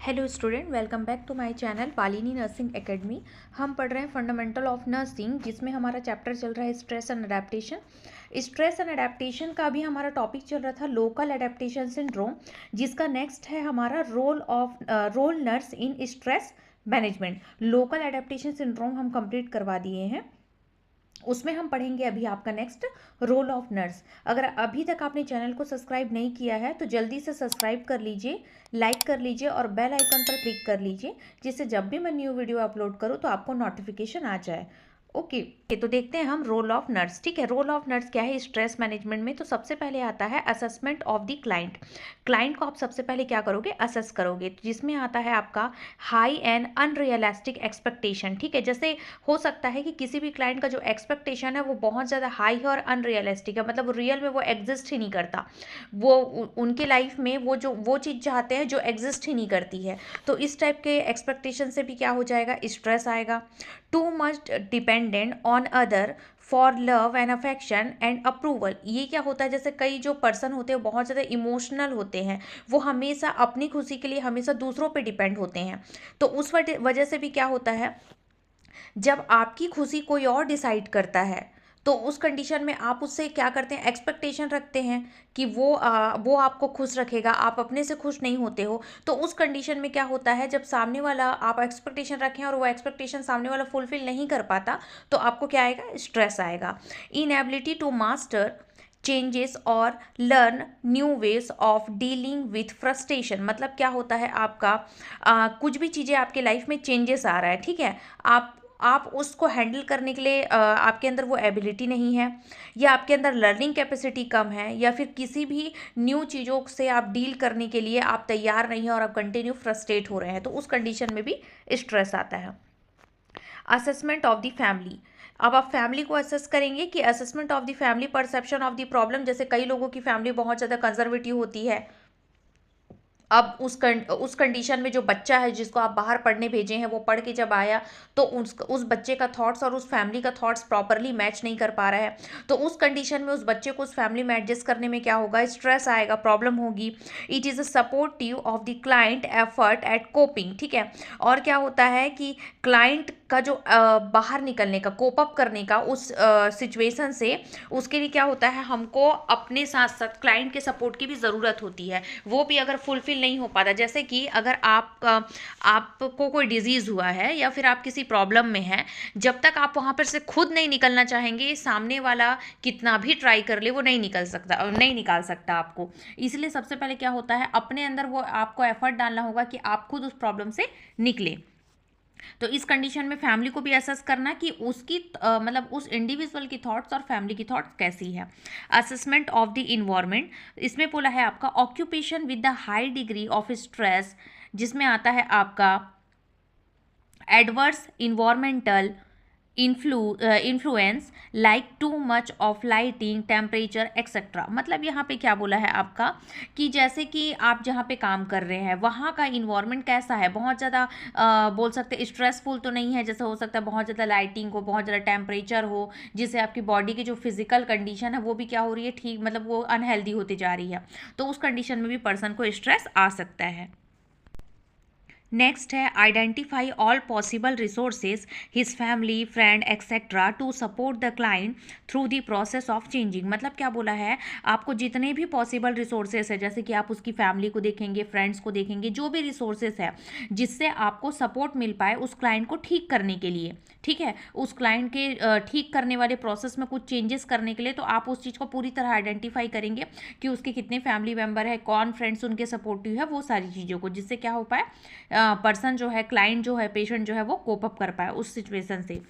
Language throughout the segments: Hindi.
Hello student, welcome back to my channel Palini nursing academy. हम पढ़ रहे हैं फंडामेंटल ऑफ नर्सिंग, जिसमें हमारा चैप्टर चल रहा है stress and adaptation. Stress and adaptation का भी हमारा टॉपिक चल रहा था लोकल अडेप्टेशन सिंड्रोम, जिसका नेक्स्ट है हमारा role nurse in stress management. Local adaptation syndrome हम कंप्लीट करवा दिए हैं, उसमें हम पढ़ेंगे अभी आपका नेक्स्ट रोल ऑफ नर्स। अगर अभी तक आपने चैनल को सब्सक्राइब नहीं किया है तो जल्दी से सब्सक्राइब कर लीजिए, लाइक कर लीजिए और बेल आइकन पर क्लिक कर लीजिए, जिससे जब भी मैं न्यू वीडियो अपलोड करूँ तो आपको नोटिफिकेशन आ जाए। ओके, तो देखते हैं हम रोल ऑफ नर्स। ठीक है, रोल ऑफ नर्स क्या है स्ट्रेस मैनेजमेंट में। तो सबसे पहले आता है assessment of the client. Client को आप सबसे पहले क्या करोगे, असेस करोगे, जिसमें आता है आपका हाई एंड अनरियलिस्टिक एक्सपेक्टेशन। ठीक है, जैसे हो सकता है कि किसी भी क्लाइंट का जो एक्सपेक्टेशन है वो बहुत ज़्यादा हाई है और अनरियलिस्टिक है, मतलब रियल में वो एग्जिस्ट ही नहीं करता। वो उनके लाइफ में वो चीज़ चाहते हैं जो एग्जिस्ट ही नहीं करती है। तो इस टाइप के एक्सपेक्टेशन से भी क्या हो जाएगा, स्ट्रेस आएगा। Too much dependent on other for love and affection and approval. ये क्या होता है, जैसे कई जो पर्सन होते हैं बहुत ज़्यादा इमोशनल होते हैं, वो हमेशा अपनी खुशी के लिए हमेशा दूसरों पे डिपेंड होते हैं। तो उस वजह से भी क्या होता है, जब आपकी खुशी कोई और डिसाइड करता है तो उस कंडीशन में आप उससे क्या करते हैं, एक्सपेक्टेशन रखते हैं कि वो आपको खुश रखेगा, आप अपने से खुश नहीं होते हो। तो उस कंडीशन में क्या होता है, जब सामने वाला आप एक्सपेक्टेशन रखें और वो एक्सपेक्टेशन सामने वाला फुलफिल नहीं कर पाता तो आपको क्या आएगा, स्ट्रेस आएगा। इनएबिलिटी टू मास्टर चेंजेस और learn new ways of dealing with frustration. मतलब क्या होता है आपका, कुछ भी चीज़ें आपके लाइफ में चेंजेस आ रहा है, ठीक है, आप उसको हैंडल करने के लिए आपके अंदर वो एबिलिटी नहीं है, या आपके अंदर लर्निंग कैपेसिटी कम है, या फिर किसी भी न्यू चीज़ों से आप डील करने के लिए आप तैयार नहीं हैं और आप कंटिन्यू फ्रस्ट्रेट हो रहे हैं, तो उस कंडीशन में भी स्ट्रेस आता है। Assessment of the family. अब आप फैमिली को असेस करेंगे कि assessment of the family perception of the problem. जैसे कई लोगों की फैमिली बहुत ज़्यादा कंजर्वेटिव होती है। अब उस कंडीशन में जो बच्चा है जिसको आप बाहर पढ़ने भेजे हैं, वो पढ़ के जब आया तो उस बच्चे का थॉट्स और उस फैमिली का थॉट्स प्रॉपरली मैच नहीं कर पा रहा है। तो उस कंडीशन में उस बच्चे को उस फैमिली में एडजस्ट करने में क्या होगा, स्ट्रेस आएगा, प्रॉब्लम होगी। It is a supportive of the client effort at coping. ठीक है, और क्या होता है कि क्लाइंट का जो बाहर निकलने का, कोप अप करने का उस सिचुएशन से, उसके लिए क्या होता है, हमको अपने साथ साथ क्लाइंट के सपोर्ट की भी ज़रूरत होती है। वो भी अगर फुलफिल नहीं हो पाता, जैसे कि अगर आपको कोई डिजीज़ हुआ है या फिर आप किसी प्रॉब्लम में हैं, जब तक आप वहाँ पर से खुद नहीं निकलना चाहेंगे, सामने वाला कितना भी ट्राई कर ले वो नहीं निकाल सकता आपको। इसलिए सबसे पहले क्या होता है, अपने अंदर वो आपको एफर्ट डालना होगा कि आप खुद उस प्रॉब्लम से निकले। तो इस कंडीशन में फैमिली को भी असेस करना कि उसकी मतलब उस इंडिविजुअल की थॉट्स और फैमिली की थॉट्स कैसी है। असेसमेंट ऑफ द इन्वायरमेंट, इसमें बोला है आपका occupation with the high degree of stress, जिसमें आता है आपका adverse environmental influence like too much of lighting, temperature etcetera. मतलब यहाँ पे क्या बोला है आपका कि जैसे कि आप जहाँ पे काम कर रहे हैं वहाँ का इन्वायरमेंट कैसा है, बहुत ज़्यादा बोल सकते हैं स्ट्रेसफुल तो नहीं है, जैसे हो सकता है बहुत ज़्यादा लाइटिंग हो, बहुत ज़्यादा टेम्परेचर हो, जिससे आपकी बॉडी की जो फिजिकल कंडीशन है वो भी क्या हो रही है, ठीक, मतलब वो अनहेल्दी होती जा रही है। तो उस कंडीशन में भी पर्सन को स्ट्रेस आ सकता है। नेक्स्ट है identify all possible resources his family, friend etcetera to support the client through the process of changing. मतलब क्या बोला है, आपको जितने भी पॉसिबल रिसोर्सेज है, जैसे कि आप उसकी फैमिली को देखेंगे, फ्रेंड्स को देखेंगे, जो भी रिसोर्सेज है जिससे आपको सपोर्ट मिल पाए उस क्लाइंट को ठीक करने के लिए, ठीक है, उस क्लाइंट के ठीक करने वाले प्रोसेस में कुछ चेंजेस करने के लिए, तो आप उस चीज़ को पूरी तरह आइडेंटिफाई करेंगे कि उसके कितने फैमिली मेम्बर है, कौन फ्रेंड्स उनके सपोर्टिव है, वो सारी चीज़ों को, जिससे क्या हो पाए, पर्सन जो है, क्लाइंट जो है, पेशेंट जो है, वो कोप अप कर पाए उस सिचुएशन से।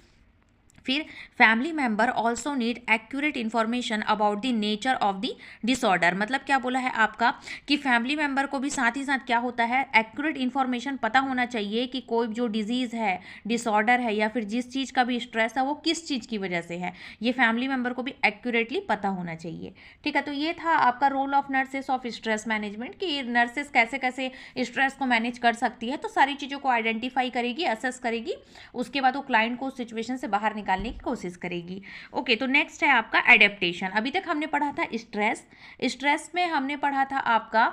फिर family member also need accurate information about the nature of the disorder. मतलब क्या बोला है आपका कि फैमिली मेंबर को भी साथ ही साथ क्या होता है, एक्यूरेट इन्फॉर्मेशन पता होना चाहिए कि कोई जो डिजीज़ है, डिसऑर्डर है, या फिर जिस चीज़ का भी स्ट्रेस है वो किस चीज़ की वजह से है, ये फैमिली मेंबर को भी एक्यूरेटली पता होना चाहिए। ठीक है, तो ये था आपका role of nurses of stress management, कि नर्सेस कैसे कैसे स्ट्रेस को मैनेज कर सकती है। तो सारी चीज़ों को आइडेंटिफाई करेगी, असेस करेगी, उसके बाद वो क्लाइंट को उस सिचुएशन से बाहर निकालने की कोशिश करेगी। ओके, तो नेक्स्ट है आपका एडेप्टेशन। अभी तक हमने पढ़ा था स्ट्रेस में हमने पढ़ा था आपका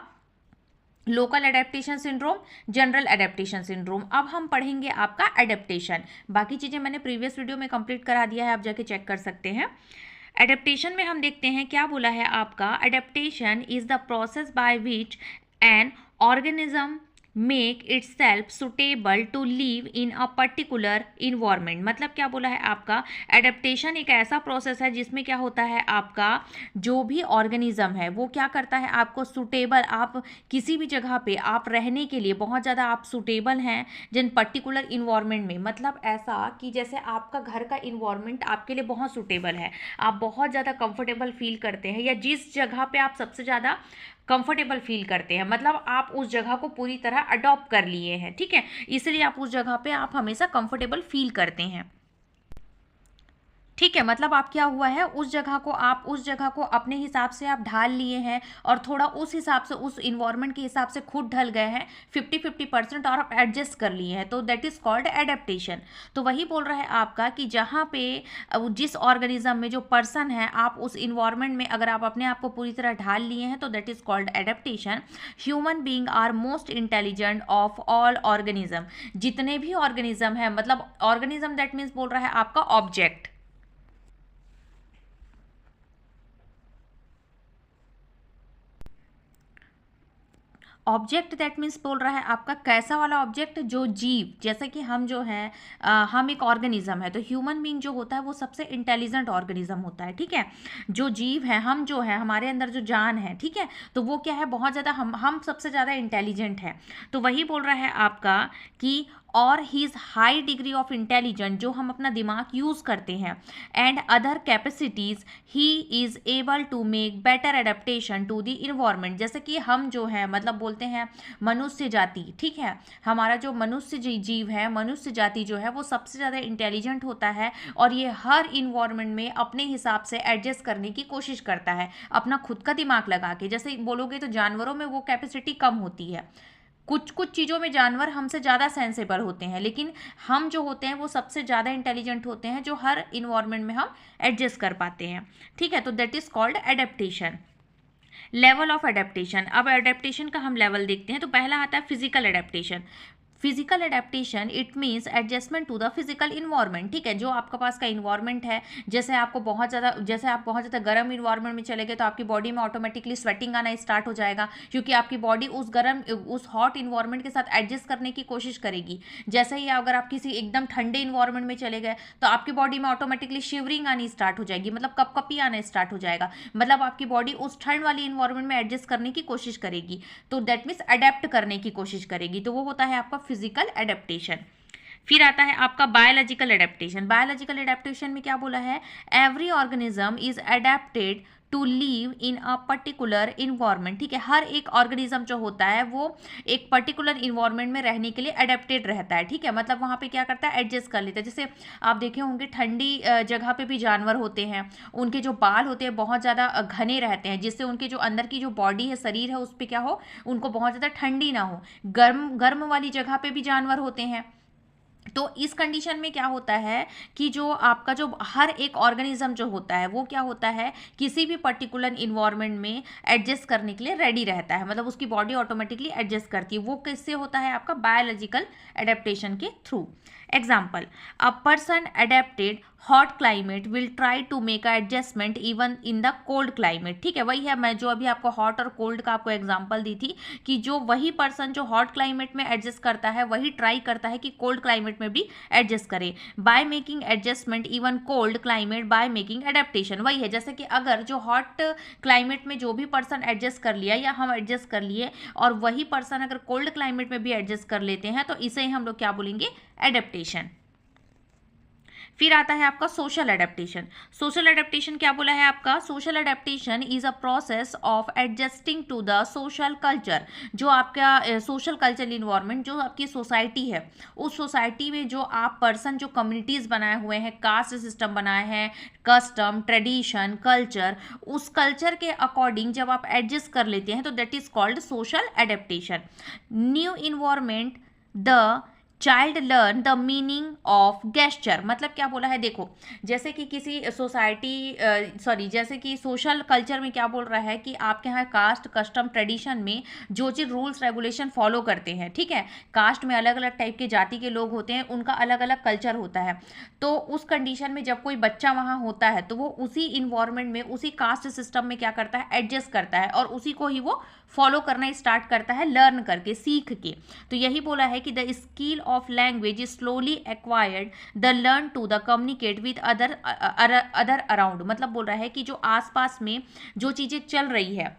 local adaptation syndrome, general adaptation syndrome. अब हम पढ़ेंगे आपका एडेप्टेशन। बाकी चीज़ें मैंने प्रीवियस वीडियो में कंप्लीट करा दिया है, आप जाके चेक कर सकते हैं। एडेप्टेशन में हम देखते हैं क्या बोला है आपका, adaptation is the process by which an organism make itself suitable to live in a particular environment. मतलब क्या बोला है आपका, एडेप्टेशन एक ऐसा प्रोसेस है जिसमें क्या होता है आपका, जो भी ऑर्गेनिज्म है वो क्या करता है आपको सुटेबल, आप किसी भी जगह पे आप रहने के लिए बहुत ज़्यादा आप सुटेबल हैं जिन पर्टिकुलर इन्वायरमेंट में। मतलब ऐसा कि जैसे आपका घर का इन्वायरमेंट आपके लिए बहुत सुटेबल है, आप बहुत ज़्यादा कंफर्टेबल फील करते हैं, या जिस जगह पे आप सबसे ज़्यादा कंफर्टेबल फील करते हैं, मतलब आप उस जगह को पूरी तरह अडॉप्ट कर लिए हैं, ठीक है, इसलिए आप उस जगह पे आप हमेशा कंफर्टेबल फील करते हैं। ठीक है, मतलब आप क्या हुआ है, उस जगह को अपने हिसाब से आप ढाल लिए हैं और थोड़ा उस हिसाब से उस इन्वायरमेंट के हिसाब से खुद ढल गए हैं 50-50% और आप एडजस्ट कर लिए हैं, तो दैट इज कॉल्ड एडेप्टेशन। तो वही बोल रहा है आपका कि जहाँ पे जिस ऑर्गेनिज्म में जो पर्सन है, आप उस इन्वायरमेंट में अगर आप अपने आप को पूरी तरह ढाल लिए हैं तो that is called adaptation. Human being are most intelligent of all organism. जितने भी ऑर्गेनिज्म है, मतलब ऑर्गेनिज्म दैट मीन्स बोल रहा है आपका ऑब्जेक्ट, ऑब्जेक्ट दैट मीन्स बोल रहा है आपका कैसा वाला ऑब्जेक्ट, जो जीव, जैसे कि हम जो है हम एक ऑर्गेनिज्म है, तो ह्यूमन बीइंग जो होता है वो सबसे इंटेलिजेंट ऑर्गेनिज्म होता है, ठीक है। जो जीव है, हम जो है, हमारे अंदर जो जान है, ठीक है, तो वो क्या है, बहुत ज़्यादा हम सबसे ज़्यादा इंटेलिजेंट है। तो वही बोल रहा है आपका कि और he's high degree of intelligent, जो हम अपना दिमाग यूज़ करते हैं, and other capacities, he is able to make better adaptation to the environment. जैसे कि हम जो है, मतलब बोलते हैं मनुष्य जाति, ठीक है, हमारा जो मनुष्य जीव है, मनुष्य जाति जो है वो सबसे ज़्यादा इंटेलिजेंट होता है, और ये हर इन्वायरमेंट में अपने हिसाब से एडजस्ट करने की कोशिश करता है, अपना खुद का दिमाग लगा के। जैसे बोलोगे तो जानवरों में वो कैपेसिटी कम होती है, कुछ कुछ चीज़ों में जानवर हमसे ज़्यादा सेंसेबल होते हैं, लेकिन हम जो होते हैं वो सबसे ज़्यादा इंटेलिजेंट होते हैं, जो हर इन्वायरमेंट में हम एडजस्ट कर पाते हैं, ठीक है। तो that is called adaptation. Level of adaptation, अब एडेप्टेशन का हम लेवल देखते हैं। तो पहला आता है physical adaptation. Physical adaptation it means adjustment to the physical environment, ठीक है, जो आपके पास का इन्वायरमेंट है, जैसे आप बहुत ज़्यादा गर्म इन्वायरमेंट में चले गए तो आपकी बॉडी में ऑटोमेटिकली स्वेटिंग आना स्टार्ट हो जाएगा, क्योंकि आपकी बॉडी उस हॉट इन्वायरमेंट के साथ एडजस्ट करने की कोशिश करेगी। जैसे ही अगर आप किसी एकदम ठंडे इन्वायरमेंट में चले गए तो आपकी बॉडी में ऑटोमेटिकली शिवरिंग आनी स्टार्ट हो जाएगी, मतलब कपकपी आना स्टार्ट हो जाएगा, मतलब आपकी बॉडी उस ठंड वाली इन्वायरमेंट में एडजस्ट करने की कोशिश करेगी, तो दैट मीन्स अडेप्ट करने की कोशिश करेगी, तो वो होता है आपका फिजिकल एडेप्टेशन। फिर आता है आपका बायोलॉजिकल एडेप्टेशन। बायोलॉजिकल एडेप्टेशन में क्या बोला है, every organism is adapted to live in a particular environment, ठीक है, हर एक ऑर्गेनिज्म जो होता है वो एक पर्टिकुलर इन्वायरमेंट में रहने के लिए एडेप्टेड रहता है, ठीक है, मतलब वहाँ पे क्या करता है, एडजस्ट कर लेता है। जैसे आप देखे होंगे ठंडी जगह पे भी जानवर होते हैं, उनके जो बाल होते हैं बहुत ज़्यादा घने रहते हैं, जिससे उनके जो अंदर की जो बॉडी है, शरीर है, उस पर क्या हो, उनको बहुत ज़्यादा ठंडी ना हो। गर्म वाली जगह पे भी जानवर होते हैं, तो इस कंडीशन में क्या होता है कि जो आपका जो हर एक ऑर्गेनिज्म जो होता है वो क्या होता है, किसी भी पर्टिकुलर इन्वायरमेंट में एडजस्ट करने के लिए रेडी रहता है, मतलब उसकी बॉडी ऑटोमेटिकली एडजस्ट करती है। वो किससे होता है, आपका बायोलॉजिकल एडेप्टेशन के थ्रू। Example, a person adapted hot climate will try to make a adjustment even in the cold climate, ठीक है, वही है, मैं जो अभी आपको हॉट और कोल्ड का आपको एग्जांपल दी थी, कि जो वही पर्सन जो हॉट क्लाइमेट में एडजस्ट करता है वही ट्राई करता है कि कोल्ड क्लाइमेट में भी एडजस्ट करे। By making adjustment even cold climate by making adaptation, वही है, जैसे कि अगर जो हॉट क्लाइमेट में जो भी पर्सन एडजस्ट कर लिया या हम एडजस्ट कर लिए, और वही पर्सन अगर कोल्ड क्लाइमेट में भी एडजस्ट कर लेते हैं, तो इसे ही हम लोग क्या बोलेंगे, एडेप्टेशन। फिर आता है आपका सोशल एडेप्टेशन। सोशल एडेप्टेशन क्या बोला है आपका, social adaptation is a process of adjusting to the social culture. जो आपका सोशल कल्चरल इन्वायरमेंट, जो आपकी सोसाइटी है, उस सोसाइटी में जो आप पर्सन जो कम्युनिटीज़ बनाए हुए हैं, कास्ट सिस्टम बनाए हैं, कस्टम, ट्रेडिशन, कल्चर, उस कल्चर के अकॉर्डिंग जब आप एडजस्ट कर लेते हैं तो that is called social adaptation. New environment the child learn the meaning of gesture, मतलब क्या बोला है, देखो जैसे कि किसी सोसाइटी जैसे कि सोशल कल्चर में क्या बोल रहा है कि आपके यहाँ कास्ट कस्टम ट्रेडिशन में जो चीज़ रूल्स रेगुलेशन फॉलो करते हैं, ठीक है, कास्ट में अलग अलग टाइप के जाति के लोग होते हैं, उनका अलग अलग कल्चर होता है। तो उस कंडीशन में जब कोई बच्चा वहाँ होता है तो वो उसी इन्वायरमेंट में, उसी कास्ट सिस्टम में क्या करता है, एडजस्ट करता है और उसी को ही वो फॉलो करना स्टार्ट करता है, लर्न करके, सीख के। तो यही बोला है कि the skill of language is slowly acquired the learn to the communicate with other around, मतलब बोल रहा है कि जो आसपास में जो चीज़ें चल रही है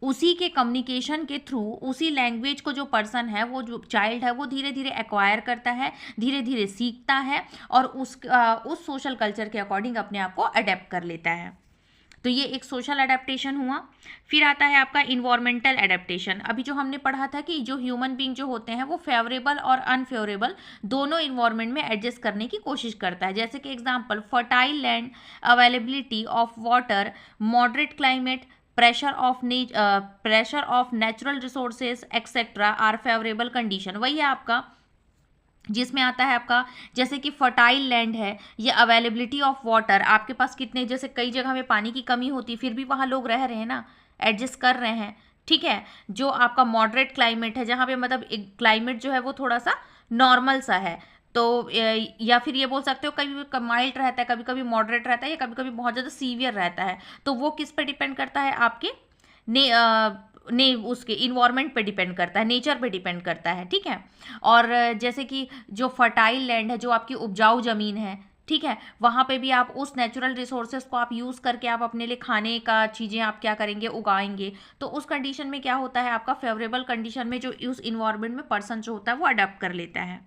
उसी के कम्युनिकेशन के थ्रू, उसी लैंग्वेज को जो पर्सन है, वो जो चाइल्ड है, वो धीरे धीरे एक्वायर करता है, धीरे धीरे सीखता है और उस सोशल कल्चर के अकॉर्डिंग अपने आप को अडेप्ट कर लेता है। तो ये एक सोशल एडेप्टेशन हुआ। फिर आता है आपका इन्वायरमेंटल एडेप्टेशन। अभी जो हमने पढ़ा था कि जो ह्यूमन बीइंग जो होते हैं वो फेवरेबल और अनफेवरेबल दोनों इन्वायरमेंट में एडजस्ट करने की कोशिश करता है। जैसे कि example, fertile land, availability of water, moderate climate, pressure of natural resources etcetera are favourable condition. वही है आपका जिसमें आता है आपका जैसे कि फर्टाइल लैंड है, ये अवेलेबिलिटी ऑफ वाटर, आपके पास कितने, जैसे कई जगह में पानी की कमी होती है फिर भी वहाँ लोग रह रहे हैं ना, एडजस्ट कर रहे हैं, ठीक है। जो आपका मॉडरेट क्लाइमेट है, जहाँ पे मतलब क्लाइमेट जो है वो थोड़ा सा नॉर्मल सा है, तो या फिर ये बोल सकते हो कभी माइल्ड रहता है, कभी कभी मॉडरेट रहता है, या कभी कभी बहुत ज़्यादा सीवियर रहता है। तो वो किस पे डिपेंड करता है, आपके उसके इन्वायरमेंट पे डिपेंड करता है, नेचर पे डिपेंड करता है, ठीक है। और जैसे कि जो फर्टाइल लैंड है, जो आपकी उपजाऊ ज़मीन है, ठीक है, वहाँ पे भी आप उस नेचुरल रिसोर्सेज को आप यूज़ करके आप अपने लिए खाने का चीज़ें आप क्या करेंगे, उगाएंगे। तो उस कंडीशन में क्या होता है, आपका फेवरेबल कंडीशन में जो उस इन्वायरमेंट में पर्सन जो होता है वो अडेप्ट कर लेता है।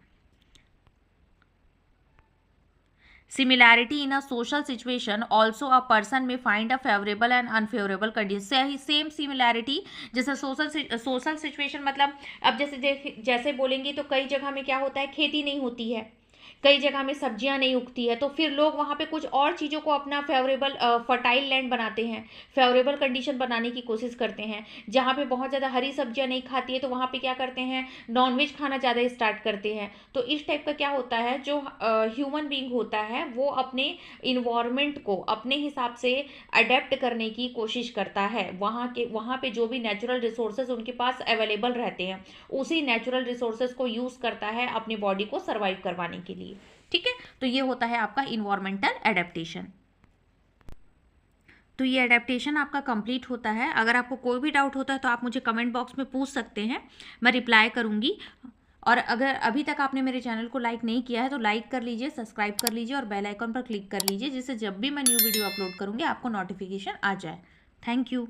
Similarity in a social situation, also a person may find a favorable and unfavorable condition. Same similarity, जैसे सोशल सिचुएशन, मतलब अब जैसे बोलेंगे तो कई जगह में क्या होता है, खेती नहीं होती है, कई जगह में सब्जियां नहीं उगती है, तो फिर लोग वहाँ पे कुछ और चीज़ों को अपना फेवरेबल फर्टाइल लैंड बनाते हैं, फेवरेबल कंडीशन बनाने की कोशिश करते हैं। जहाँ पे बहुत ज़्यादा हरी सब्जियां नहीं खाती है तो वहाँ पे क्या करते हैं, नॉनवेज खाना ज़्यादा स्टार्ट करते हैं। तो इस टाइप का क्या होता है, जो ह्यूमन बींग होता है वो अपने इन्वायरमेंट को अपने हिसाब से अडेप्ट करने की कोशिश करता है। वहाँ पे जो भी नेचुरल रिसोर्सेज उनके पास अवेलेबल रहते हैं, उसी नेचुरल रिसोर्सेज को यूज़ करता है अपनी बॉडी को सर्वाइव करवाने के लिए, ठीक है। तो ये होता है आपका इन्वायरमेंटल एडेप्टेशन। तो ये एडेप्टेशन आपका कंप्लीट होता है। अगर आपको कोई भी डाउट होता है तो आप मुझे कमेंट बॉक्स में पूछ सकते हैं, मैं रिप्लाई करूँगी। और अगर अभी तक आपने मेरे चैनल को लाइक नहीं किया है तो लाइक कर लीजिए, सब्सक्राइब कर लीजिए और बेल आइकन पर क्लिक कर लीजिए, जिससे जब भी मैं न्यू वीडियो अपलोड करूँगी आपको नोटिफिकेशन आ जाए। Thank you.